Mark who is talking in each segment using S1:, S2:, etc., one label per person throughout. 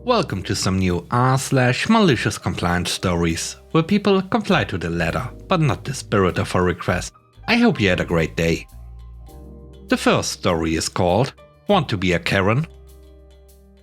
S1: Welcome to some new r/malicious compliance stories, where people comply to the letter, but not the spirit of a request. I hope you had a great day. The first story is called Want to be a Karen?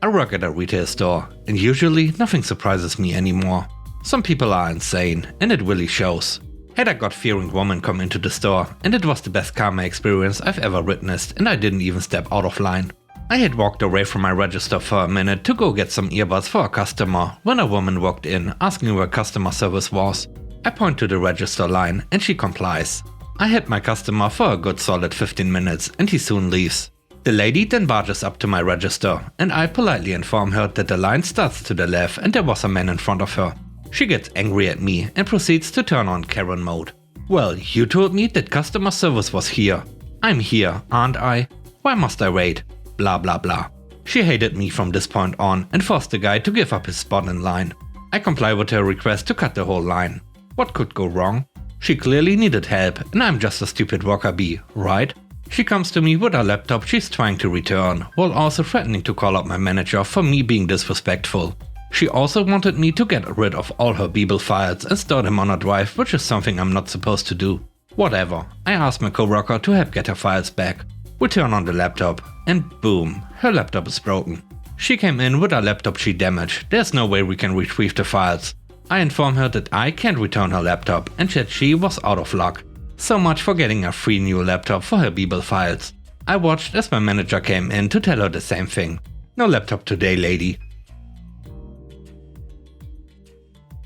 S1: I work at a retail store, and usually nothing surprises me anymore. Some people are insane, and it really shows. Had a God-fearing woman come into the store, and it was the best karma experience I've ever witnessed, and I didn't even step out of line. I had walked away from my register for a minute to go get some earbuds for a customer when a woman walked in asking where customer service was. I point to the register line and she complies. I hit my customer for a good solid 15 minutes and he soon leaves. The lady then barges up to my register and I politely inform her that the line starts to the left and there was a man in front of her. She gets angry at me and proceeds to turn on Karen mode. Well, you told me that customer service was here. I'm here, aren't I? Why must I wait? Blah blah blah. She hated me from this point on and forced the guy to give up his spot in line. I comply with her request to cut the whole line. What could go wrong? She clearly needed help and I'm just a stupid worker bee, right? She comes to me with a laptop she's trying to return, while also threatening to call up my manager for me being disrespectful. She also wanted me to get rid of all her Bibel files and store them on a drive, which is something I'm not supposed to do. Whatever, I asked my coworker to help get her files back. We turn on the laptop, and boom, her laptop is broken. She came in with a laptop she damaged, there's no way we can retrieve the files. I inform her that I can't return her laptop and that she was out of luck. So much for getting a free new laptop for her Bibel files. I watched as my manager came in to tell her the same thing. No laptop today, lady.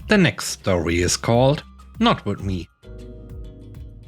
S1: The next story is called Not With Me.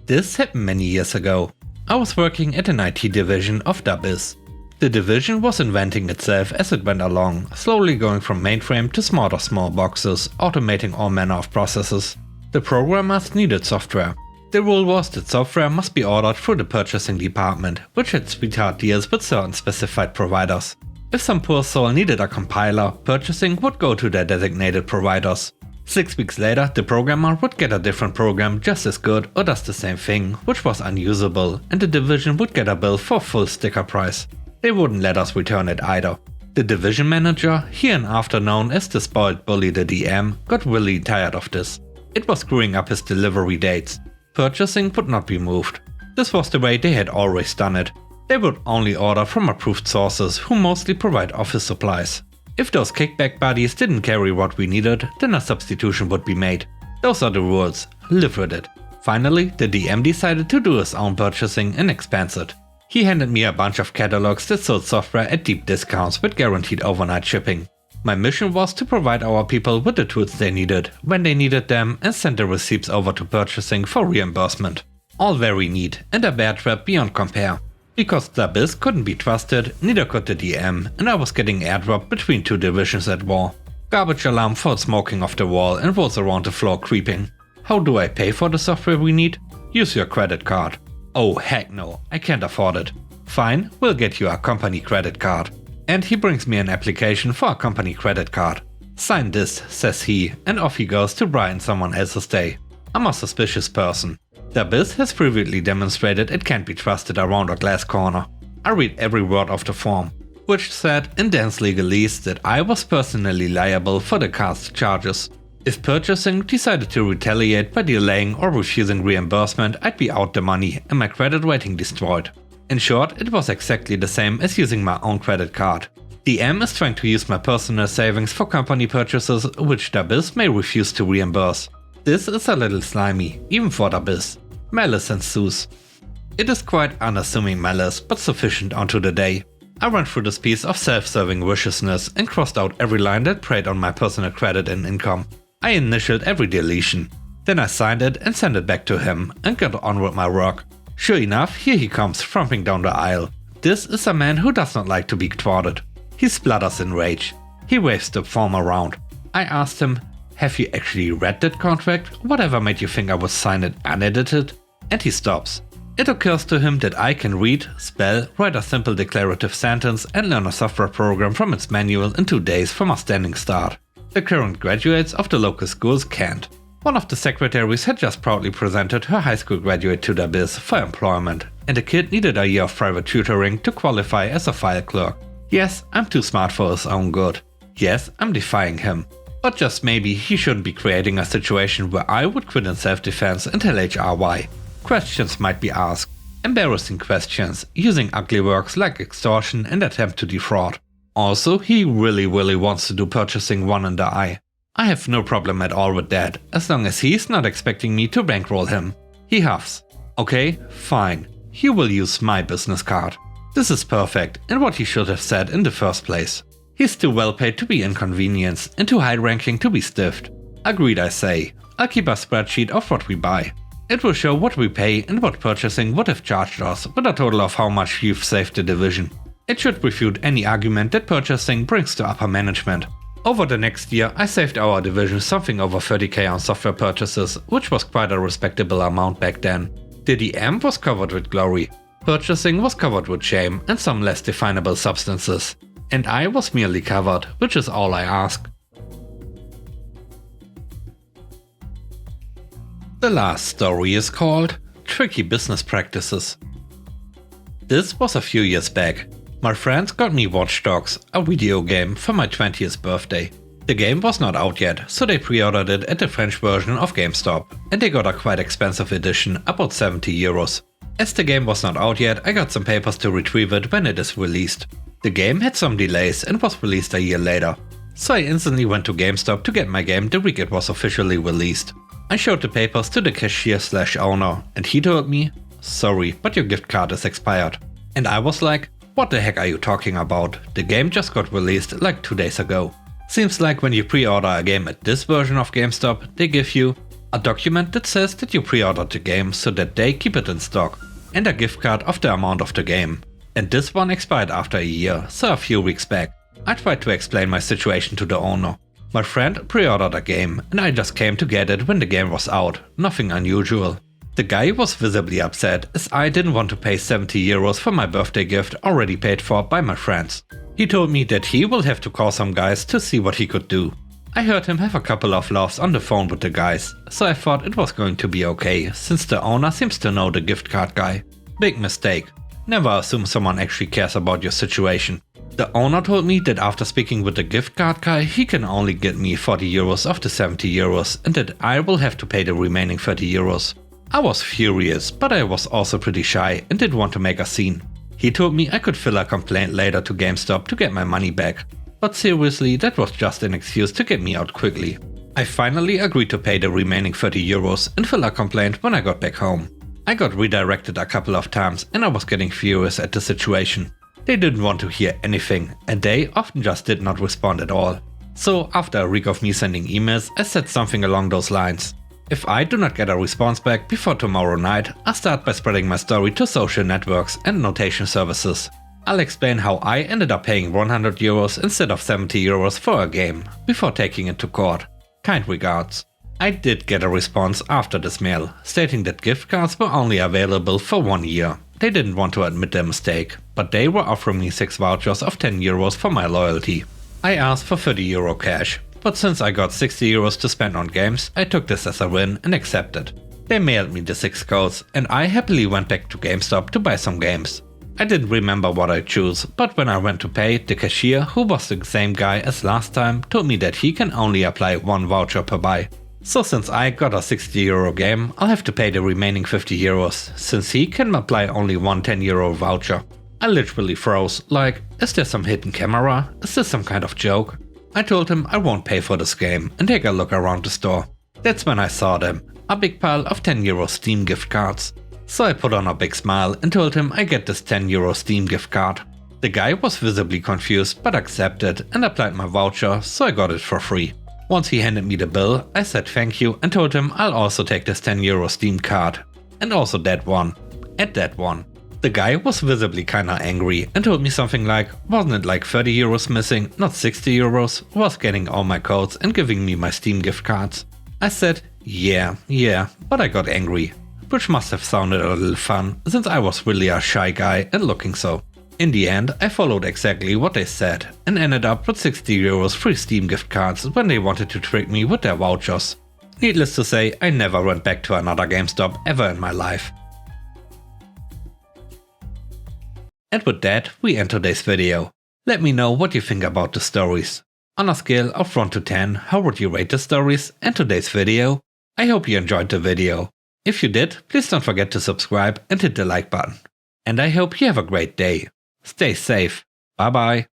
S1: This happened many years ago. I was working at an IT division of Dabiz. The division was inventing itself as it went along, slowly going from mainframe to smarter small boxes, automating all manner of processes. The programmers needed software. The rule was that software must be ordered through the purchasing department, which had sweetheart deals with certain specified providers. If some poor soul needed a compiler, purchasing would go to their designated providers. 6 weeks later, the programmer would get a different program just as good or does the same thing, which was unusable, and the division would get a bill for full sticker price. They wouldn't let us return it either. The division manager, hereinafter known as the spoiled bully the DM, got really tired of this. It was screwing up his delivery dates. Purchasing would not be moved. This was the way they had always done it. They would only order from approved sources who mostly provide office supplies. If those kickback buddies didn't carry what we needed, then a substitution would be made. Those are the rules, live with it. Finally, the DM decided to do his own purchasing and expands it. He handed me a bunch of catalogs that sold software at deep discounts with guaranteed overnight shipping. My mission was to provide our people with the tools they needed, when they needed them, and send the receipts over to purchasing for reimbursement. All very neat and a bear trap beyond compare. Because Dabiz couldn't be trusted, neither could the DM, and I was getting airdropped between two divisions at war. Garbage alarm falls smoking off the wall and rolls around the floor creeping. How do I pay for the software we need? Use your credit card. Oh heck no, I can't afford it. Fine, we'll get you a company credit card. And he brings me an application for a company credit card. Sign this, says he, and off he goes to brighten someone else's day. I'm a suspicious person. Dabiz has previously demonstrated it can't be trusted around a glass corner. I read every word of the form, which said in dense legalese that I was personally liable for the card's charges. If purchasing decided to retaliate by delaying or refusing reimbursement, I'd be out the money and my credit rating destroyed. In short, it was exactly the same as using my own credit card. DM is trying to use my personal savings for company purchases, which Dabiz may refuse to reimburse. This is a little slimy, even for Dabiz. Malice ensues. It is quite unassuming malice, but sufficient unto the day. I ran through this piece of self-serving viciousness and crossed out every line that preyed on my personal credit and income. I initialed every deletion. Then I signed it and sent it back to him and got on with my work. Sure enough, here he comes thumping down the aisle. This is a man who does not like to be thwarted. He splutters in rage. He waves the form around. I asked him, have you actually read that contract? Whatever made you think I would sign it unedited? And he stops. It occurs to him that I can read, spell, write a simple declarative sentence and learn a software program from its manual in 2 days from a standing start. The current graduates of the local schools can't. One of the secretaries had just proudly presented her high school graduate to Dabiz for employment, and the kid needed a year of private tutoring to qualify as a file clerk. Yes, I'm too smart for his own good. Yes, I'm defying him. But just maybe he shouldn't be creating a situation where I would quit in self-defense and tell HR why. Questions might be asked. Embarrassing questions, using ugly words like extortion and attempt to defraud. Also, he really wants to do purchasing one in the eye. I have no problem at all with that, as long as he's not expecting me to bankroll him. He huffs. Okay, fine. He will use my business card. This is perfect, and what he should have said in the first place. He's too well paid to be inconvenienced and too high ranking to be stiffed. Agreed, I say. I'll keep a spreadsheet of what we buy. It will show what we pay and what purchasing would have charged us with a total of how much you've saved the division. It should refute any argument that purchasing brings to upper management. Over the next year, I saved our division something over 30k on software purchases, which was quite a respectable amount back then. The DM was covered with glory. Purchasing was covered with shame and some less definable substances. And I was merely covered, which is all I ask. The last story is called Tricky Business Practices. This was a few years back. My friends got me Watch Dogs, a video game, for my 20th birthday. The game was not out yet, so they pre-ordered it at the French version of GameStop, and they got a quite expensive edition, about 70 euros. As the game was not out yet, I got some papers to retrieve it when it is released. The game had some delays and was released a year later, so I instantly went to GameStop to get my game the week it was officially released. I showed the papers to the cashier/owner, and he told me, "Sorry, but your gift card is expired." And I was like, "What the heck are you talking about? The game just got released like 2 days ago." Seems like when you pre-order a game at this version of GameStop, they give you a document that says that you pre-ordered the game so that they keep it in stock, and a gift card of the amount of the game. And this one expired after a year, so a few weeks back. I tried to explain my situation to the owner. My friend pre-ordered a game, and I just came to get it when the game was out, nothing unusual. The guy was visibly upset, as I didn't want to pay 70 euros for my birthday gift already paid for by my friends. He told me that he will have to call some guys to see what he could do. I heard him have a couple of laughs on the phone with the guys, so I thought it was going to be okay, since the owner seems to know the gift card guy. Big mistake. Never assume someone actually cares about your situation. The owner told me that after speaking with the gift card guy, he can only get me 40 euros of the 70 euros and that I will have to pay the remaining 30 euros. I was furious, but I was also pretty shy and didn't want to make a scene. He told me I could fill a complaint later to GameStop to get my money back. But seriously, that was just an excuse to get me out quickly. I finally agreed to pay the remaining 30 euros and fill a complaint when I got back home. I got redirected a couple of times and I was getting furious at the situation. They didn't want to hear anything, and they often just did not respond at all. So after a week of me sending emails, I said something along those lines. If I do not get a response back before tomorrow night, I'll start by spreading my story to social networks and notation services. I'll explain how I ended up paying 100 euros instead of 70 euros for a game, before taking it to court. Kind regards. I did get a response after this mail, stating that gift cards were only available for 1 year. They didn't want to admit their mistake, but they were offering me 6 vouchers of 10 euros for my loyalty. I asked for 30 euro cash, but since I got 60 euros to spend on games, I took this as a win and accepted. They mailed me the 6 codes, and I happily went back to GameStop to buy some games. I didn't remember what I chose, but when I went to pay, the cashier, who was the same guy as last time, told me that he can only apply 1 voucher per buy. So since I got a 60 euro game, I'll have to pay the remaining 50 euros, since he can apply only 1 10 euro voucher. I literally froze, like, is there some hidden camera? Is this some kind of joke? I told him I won't pay for this game and take a look around the store. That's when I saw them, a big pile of 10 euro Steam gift cards. So I put on a big smile and told him I get this 10 euro Steam gift card. The guy was visibly confused but accepted and applied my voucher, so I got it for free. Once he handed me the bill, I said thank you and told him I'll also take this 10 euro Steam card. And also that one. And that one. The guy was visibly kinda angry and told me something like, wasn't it like 30 euros missing, not 60 euros, was getting all my codes and giving me my Steam gift cards. I said, yeah, but I got angry. Which must have sounded a little fun, since I was really a shy guy and looking so. In the end, I followed exactly what they said and ended up with 60 euros free Steam gift cards when they wanted to trick me with their vouchers. Needless to say, I never went back to another GameStop ever in my life. And with that, we end today's video. Let me know what you think about the stories. On a scale of 1 to 10, how would you rate the stories and today's video? I hope you enjoyed the video. If you did, please don't forget to subscribe and hit the like button. And I hope you have a great day. Stay safe. Bye bye.